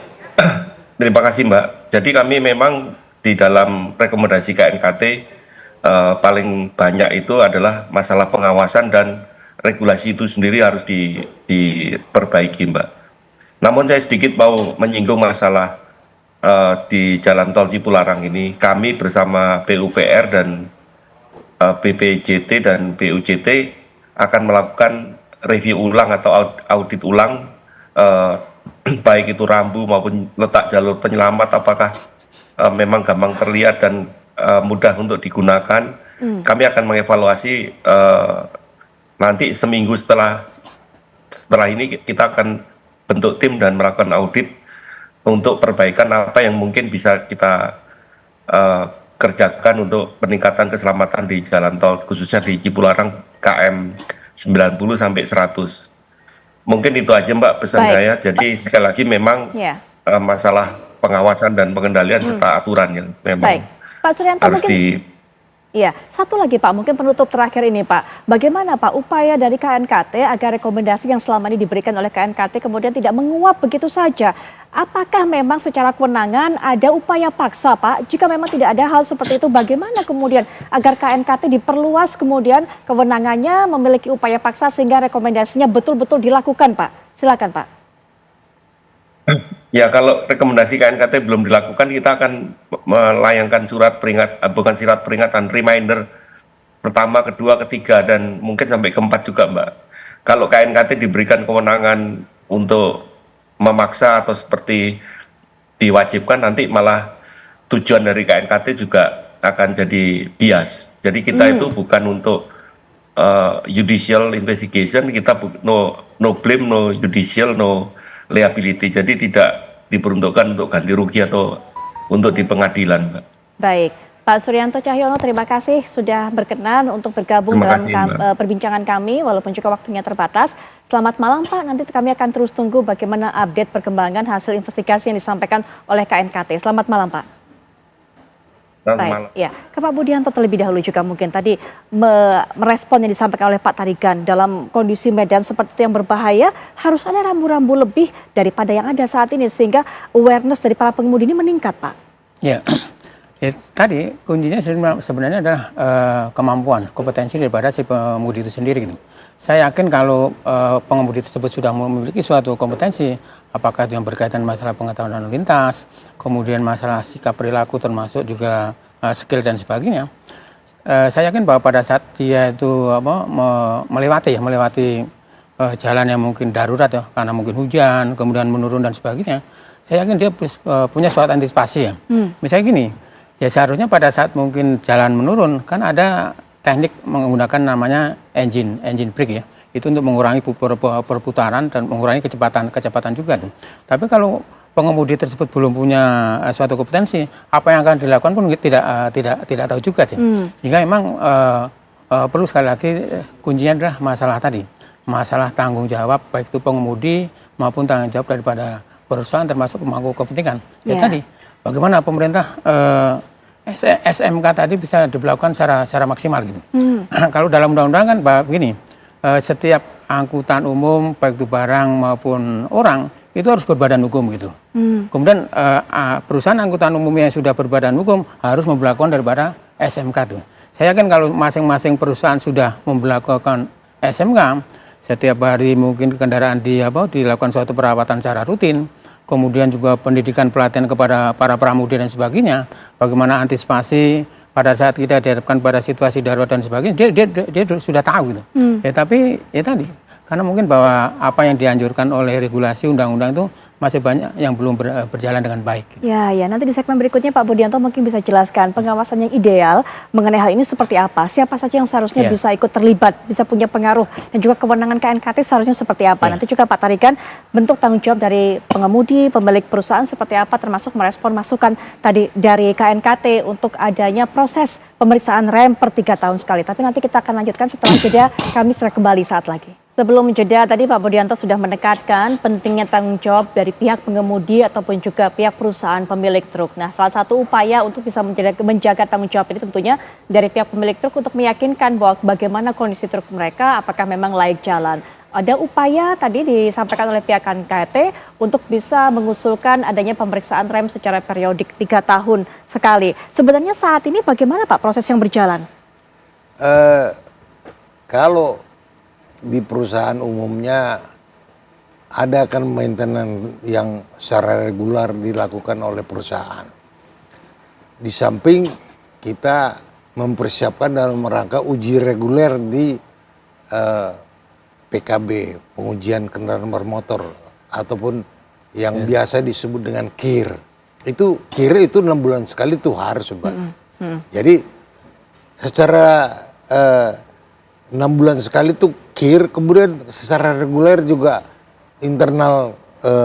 terima kasih Mbak. Jadi kami memang di dalam rekomendasi KNKT paling banyak itu adalah masalah pengawasan dan regulasi itu sendiri harus diperbaiki Mbak. Namun saya sedikit mau menyinggung masalah di Jalan Tol Cipularang ini. Kami bersama PUPR dan BPJT dan BUJT akan melakukan review ulang atau audit ulang baik itu rambu maupun letak jalur penyelamat apakah memang gampang terlihat dan mudah untuk digunakan. Kami akan mengevaluasi nanti seminggu setelah ini kita akan bentuk tim dan melakukan audit untuk perbaikan apa yang mungkin bisa kita kerjakan untuk peningkatan keselamatan di jalan tol khususnya di Cipularang KM 90 sampai 100. Mungkin itu aja Mbak pesan saya. Jadi sekali lagi memang masalah pengawasan dan pengendalian serta aturan yang memang Pak Suryanto harus mungkin Iya, satu lagi Pak, mungkin penutup terakhir ini Pak. Bagaimana Pak upaya dari KNKT agar rekomendasi yang selama ini diberikan oleh KNKT kemudian tidak menguap begitu saja? Apakah memang secara kewenangan ada upaya paksa Pak? Jika memang tidak ada hal seperti itu, bagaimana kemudian agar KNKT diperluas kemudian kewenangannya memiliki upaya paksa sehingga rekomendasinya betul-betul dilakukan Pak? Silakan Pak. Ya kalau rekomendasi KNKT belum dilakukan kita akan melayangkan surat peringatan reminder pertama, kedua, ketiga dan mungkin sampai keempat juga Mbak. Kalau KNKT diberikan kewenangan untuk memaksa atau seperti diwajibkan nanti malah tujuan dari KNKT juga akan jadi bias. Jadi kita itu bukan untuk judicial investigation, kita no blame, no judicial, no liability. Jadi tidak diperuntukkan untuk ganti rugi atau untuk di pengadilan, Mbak. Baik, Pak Suryanto Cahyono, terima kasih sudah berkenan untuk bergabung dalam perbincangan kami, walaupun juga waktunya terbatas. Selamat malam Pak, nanti kami akan terus tunggu bagaimana update perkembangan hasil investigasi yang disampaikan oleh KNKT. Selamat malam Pak. Baik, ya. Ke Pak Budianto terlebih dahulu juga mungkin tadi merespon yang disampaikan oleh Pak Tarigan dalam kondisi medan seperti itu yang berbahaya harus ada rambu-rambu lebih daripada yang ada saat ini sehingga awareness dari para pengemudi ini meningkat Pak. Ya, tadi kuncinya sebenarnya adalah kemampuan, kompetensi daripada si pengemudi itu sendiri gitu. Saya yakin kalau pengemudi tersebut sudah memiliki suatu kompetensi, apakah yang berkaitan masalah pengetahuan lalu lintas, kemudian masalah sikap perilaku termasuk juga skill dan sebagainya. Saya yakin bahwa pada saat dia itu melewati jalan yang mungkin darurat ya, karena mungkin hujan, kemudian menurun dan sebagainya. Saya yakin dia punya suatu antisipasi ya. Misalnya gini, Ya seharusnya pada saat mungkin jalan menurun kan ada teknik menggunakan namanya engine brake ya. Itu untuk mengurangi perputaran dan mengurangi kecepatan juga tuh. Tapi kalau pengemudi tersebut belum punya suatu kompetensi, apa yang akan dilakukan pun tidak tahu juga sih. Sehingga memang perlu sekali lagi kuncinya adalah masalah tadi, masalah tanggung jawab baik itu pengemudi maupun tanggung jawab daripada perusahaan termasuk pemangku kepentingan. Ya tadi, bagaimana pemerintah SMK tadi bisa diberlakukan secara maksimal gitu. Kalau dalam undang-undang kan begini, setiap angkutan umum baik itu barang maupun orang itu harus berbadan hukum gitu. Kemudian perusahaan angkutan umum yang sudah berbadan hukum harus memberlakukan daripada SMK tuh. Saya yakin kalau masing-masing perusahaan sudah memberlakukan SMK, setiap hari mungkin kendaraan dilakukan suatu perawatan secara rutin, kemudian juga pendidikan pelatihan kepada para pramudi dan sebagainya, bagaimana antisipasi pada saat kita dihadapkan pada situasi darurat dan sebagainya, dia sudah tahu gitu. Ya tapi ya tadi, karena mungkin bahwa apa yang dianjurkan oleh regulasi undang-undang itu masih banyak yang belum berjalan dengan baik. Ya, nanti di segmen berikutnya Pak Budianto mungkin bisa jelaskan pengawasan yang ideal mengenai hal ini seperti apa, siapa saja yang seharusnya bisa ikut terlibat, bisa punya pengaruh, dan juga kewenangan KNKT seharusnya seperti apa. Nanti juga Pak Tarikan bentuk tanggung jawab dari pengemudi, pemilik perusahaan seperti apa, termasuk merespon masukan tadi dari KNKT untuk adanya proses pemeriksaan rem per 3 tahun sekali. Tapi nanti kita akan lanjutkan setelah jeda, kami segera kembali saat lagi. Sebelum jeda tadi Pak Budianto sudah menekankan pentingnya tanggung jawab dari pihak pengemudi ataupun juga pihak perusahaan pemilik truk. Nah, salah satu upaya untuk bisa menjaga tanggung jawab ini tentunya dari pihak pemilik truk untuk meyakinkan bahwa bagaimana kondisi truk mereka, apakah memang layak jalan. Ada upaya tadi disampaikan oleh pihak KNKT untuk bisa mengusulkan adanya pemeriksaan rem secara periodik 3 tahun sekali. Sebenarnya saat ini bagaimana Pak proses yang berjalan? Kalau di perusahaan umumnya ada kan maintenance yang secara reguler dilakukan oleh perusahaan. Di samping kita mempersiapkan dalam rangka uji reguler di PKB, pengujian kendaraan bermotor, ataupun yang biasa disebut dengan KIR. Itu KIR itu 6 bulan sekali tuh harus, Pak. Jadi secara 6 bulan sekali tuh KIR, kemudian secara reguler juga internal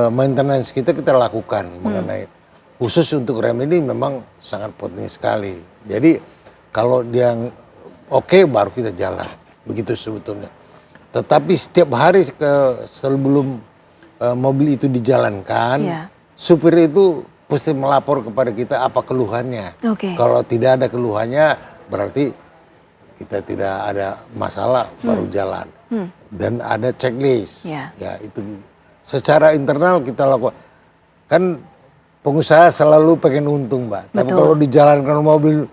maintenance kita lakukan mengenai khusus untuk rem ini memang sangat penting sekali. Jadi kalau dia oke baru kita jalan, begitu sebetulnya. Tetapi setiap hari sebelum mobil itu dijalankan, supir itu pasti melapor kepada kita apa keluhannya. Kalau tidak ada keluhannya berarti kita tidak ada masalah baru jalan. Dan ada checklist. Ya itu secara internal kita lakukan. Kan pengusaha selalu pengen untung, Mbak. Tapi kalau dijalankan mobil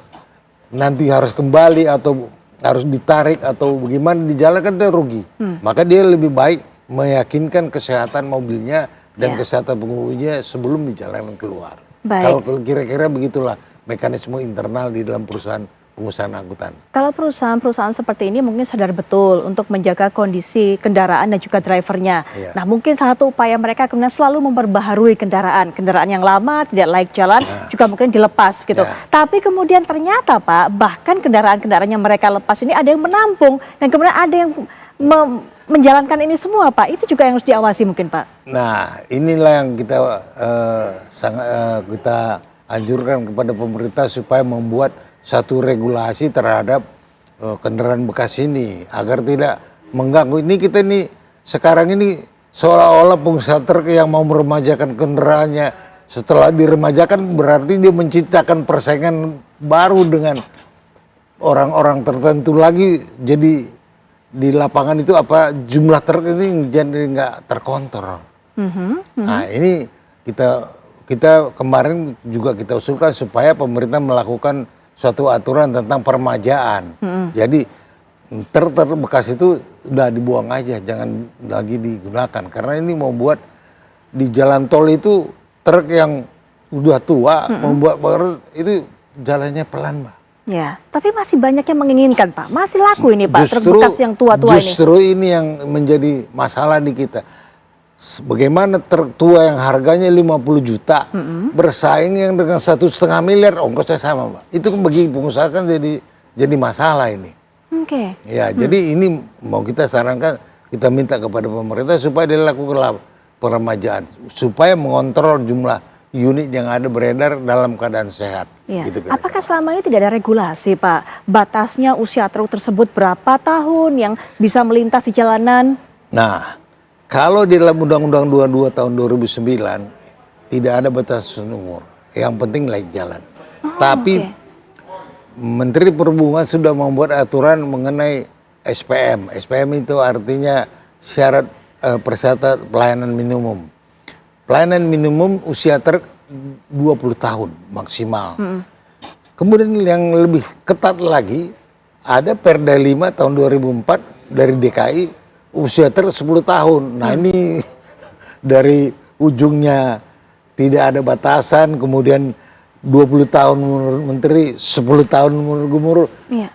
nanti harus kembali atau harus ditarik atau bagaimana dijalankan dia rugi. Maka dia lebih baik meyakinkan kesehatan mobilnya dan kesehatan pengemudinya sebelum dijalankan keluar. Kalau kira-kira begitulah mekanisme internal di dalam perusahaan pengusahaan angkutan. Kalau perusahaan seperti ini mungkin sadar betul untuk menjaga kondisi kendaraan dan juga drivernya. Nah mungkin salah satu upaya mereka kemudian selalu memperbaharui kendaraan yang lama tidak layak jalan juga mungkin dilepas gitu. Tapi kemudian ternyata Pak, bahkan kendaraan-kendaraan yang mereka lepas ini ada yang menampung dan kemudian ada yang menjalankan ini semua Pak. Itu juga yang harus diawasi mungkin Pak. Nah inilah yang kita kita anjurkan kepada pemerintah supaya membuat satu regulasi terhadap kendaraan bekas ini agar tidak mengganggu. Ini kita sekarang ini seolah-olah pengusaha truk yang mau meremajakan kendaraannya, setelah diremajakan berarti dia menciptakan persaingan baru dengan orang-orang tertentu lagi. Jadi di lapangan itu jumlah truk ini jadi nggak terkontrol. Nah ini kita kemarin juga kita usulkan supaya pemerintah melakukan suatu aturan tentang permajaan. Jadi truk bekas itu udah dibuang aja, jangan lagi digunakan. Karena ini membuat di jalan tol itu truk yang udah tua membuat itu jalannya pelan, Mbak. Ya, tapi masih banyak yang menginginkan, Pak. Masih laku ini, Pak, truk bekas yang tua-tua ini. Justru ini yang menjadi masalah di kita. Bagaimana tertua yang harganya 50 juta bersaing yang dengan 1,5 miliar ongkosnya sama, Mbak. Itu bagi pengusaha kan jadi masalah ini. Oke. Ya, jadi ini mau kita sarankan, kita minta kepada pemerintah supaya dilakukan peremajaan, supaya mengontrol jumlah unit yang ada beredar dalam keadaan sehat. Ya. Gitu, Apakah selama ini tidak ada regulasi, Pak? Batasnya usia truk tersebut berapa tahun yang bisa melintas di jalanan? Nah, kalau di dalam Undang-Undang 22 tahun 2009 tidak ada batasan umur. Yang penting layak jalan. Tapi Menteri Perhubungan sudah membuat aturan mengenai SPM. SPM itu artinya syarat persyaratan pelayanan minimum. Pelayanan minimum usia truk 20 tahun maksimal. Kemudian yang lebih ketat lagi ada Perda 5 tahun 2004 dari DKI usia truk 10 tahun. Nah ini dari ujungnya tidak ada batasan, kemudian 20 tahun menurut Menteri, 10 tahun menurut Gubernur. Iya.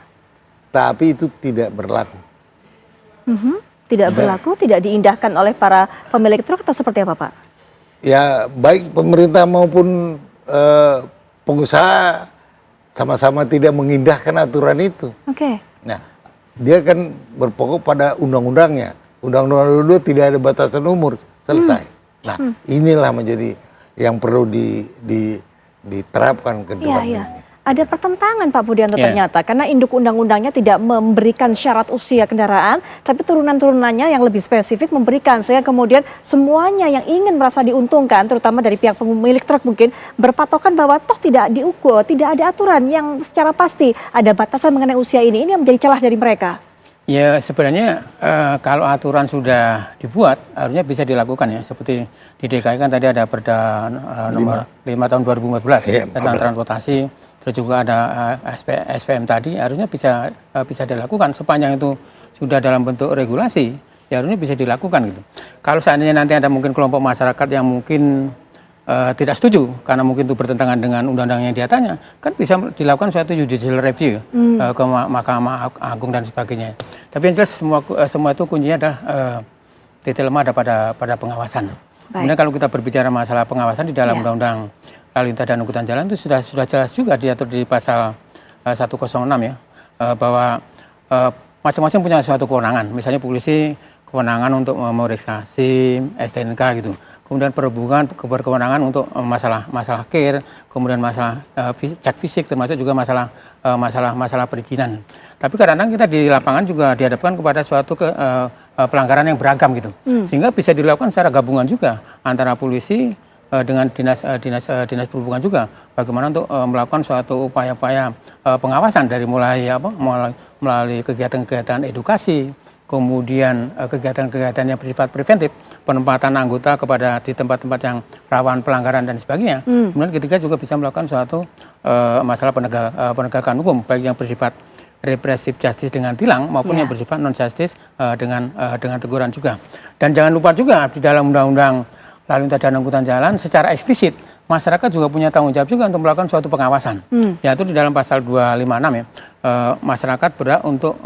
Tapi itu tidak berlaku. Tidak berlaku, tidak diindahkan oleh para pemilik truk atau seperti apa, Pak? Ya baik pemerintah maupun pengusaha sama-sama tidak mengindahkan aturan itu. Oke. Nah, dia kan berpokok pada undang-undangnya. Undang-undang dulu tidak ada batasan umur, selesai. Nah, inilah menjadi yang perlu diterapkan ke depan ini. Ada pertentangan Pak Budianto ternyata, karena induk undang-undangnya tidak memberikan syarat usia kendaraan, tapi turunan-turunannya yang lebih spesifik memberikan, sehingga kemudian semuanya yang ingin merasa diuntungkan, terutama dari pihak pemilik truk mungkin, berpatokan bahwa toh tidak diukur, tidak ada aturan yang secara pasti ada batasan mengenai usia ini yang menjadi celah dari mereka. Ya sebenarnya kalau aturan sudah dibuat harusnya bisa dilakukan ya, seperti di DKI kan tadi ada Perda nomor 5 tahun 2014 tentang transportasi, terus juga ada SPM tadi, harusnya bisa dilakukan sepanjang itu sudah dalam bentuk regulasi, ya harusnya bisa dilakukan gitu. Kalau seandainya nanti ada mungkin kelompok masyarakat yang mungkin tidak setuju karena mungkin itu bertentangan dengan undang-undang yang diatasnya, kan bisa dilakukan suatu judicial review ke Mahkamah Agung dan sebagainya. Tapi yang jelas semua itu kuncinya adalah titik lemah ada pada pengawasan. Kemudian kalau kita berbicara masalah pengawasan di dalam undang-undang lalu lintas dan angkutan jalan itu sudah jelas juga diatur di pasal 106 ya, bahwa masing-masing punya suatu kewenangan. Misalnya polisi kewenangan untuk memeriksa SIM, STNK gitu. Kemudian perhubungan berkewenangan untuk masalah KIR, kemudian masalah cek fisik, termasuk juga masalah perizinan. Tapi kadang-kadang kita di lapangan juga dihadapkan kepada suatu pelanggaran yang beragam gitu, sehingga bisa dilakukan secara gabungan juga antara polisi dengan dinas perhubungan juga, bagaimana untuk melakukan suatu upaya-upaya pengawasan dari melalui kegiatan-kegiatan edukasi, kemudian kegiatan-kegiatan yang bersifat preventif, penempatan anggota di tempat-tempat yang rawan pelanggaran dan sebagainya. Kemudian ketiga juga bisa melakukan suatu masalah penegakan hukum, baik yang bersifat represif justice dengan tilang maupun yang bersifat non justice dengan teguran juga. Dan jangan lupa juga di dalam undang-undang lalu lintas dan angkutan jalan secara eksplisit masyarakat juga punya tanggung jawab juga untuk melakukan suatu pengawasan. Yaitu di dalam pasal 256 ya, masyarakat berhak untuk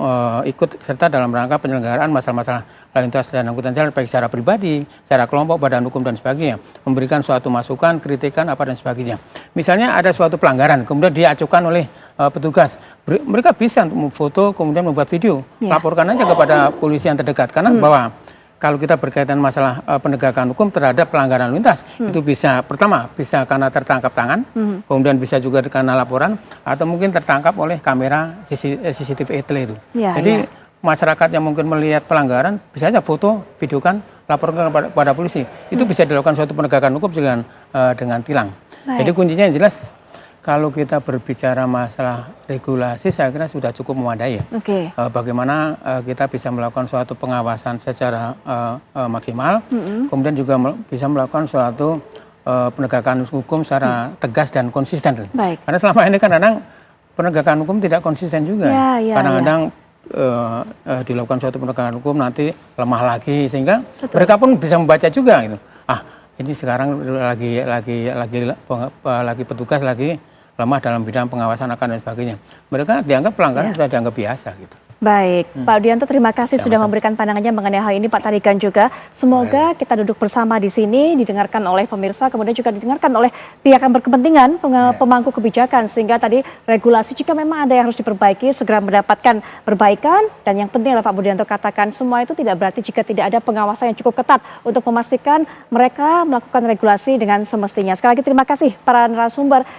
ikut serta dalam rangka penyelenggaraan masalah-masalah lalu lintas dan angkutan jalan baik secara pribadi, secara kelompok, badan hukum dan sebagainya, memberikan suatu masukan, kritikan apa dan sebagainya. Misalnya ada suatu pelanggaran kemudian diacukan oleh petugas, mereka bisa untuk memfoto kemudian membuat video, laporkan aja kepada polisi yang terdekat, karena bahwa kalau kita berkaitan masalah penegakan hukum terhadap pelanggaran lalu lintas, itu bisa pertama bisa karena tertangkap tangan, kemudian bisa juga karena laporan, atau mungkin tertangkap oleh kamera CCTV etle itu. Jadi masyarakat yang mungkin melihat pelanggaran bisa saja foto, videokan, laporkan kepada polisi. Itu bisa dilakukan suatu penegakan hukum dengan tilang. Jadi kuncinya yang jelas, kalau kita berbicara masalah regulasi, saya kira sudah cukup memadai ya. Bagaimana kita bisa melakukan suatu pengawasan secara maksimal, kemudian juga bisa melakukan suatu penegakan hukum secara tegas dan konsisten. Karena selama ini kan kadang penegakan hukum tidak konsisten juga. Kadang-kadang dilakukan suatu penegakan hukum nanti lemah lagi, sehingga mereka pun bisa membaca juga gitu. Ini sekarang lagi petugas lagi lemah dalam bidang pengawasan akan dan sebagainya. Mereka dianggap pelanggaran sudah dianggap biasa gitu. Baik, Pak Audianto terima kasih sudah memberikan pandangannya mengenai hal ini, Pak Tarigan juga. Semoga kita duduk bersama di sini, didengarkan oleh pemirsa, kemudian juga didengarkan oleh pihak yang berkepentingan, pemangku kebijakan, sehingga tadi regulasi jika memang ada yang harus diperbaiki, segera mendapatkan perbaikan. Dan yang penting adalah Pak Audianto katakan, semua itu tidak berarti jika tidak ada pengawasan yang cukup ketat untuk memastikan mereka melakukan regulasi dengan semestinya. Sekali lagi terima kasih para narasumber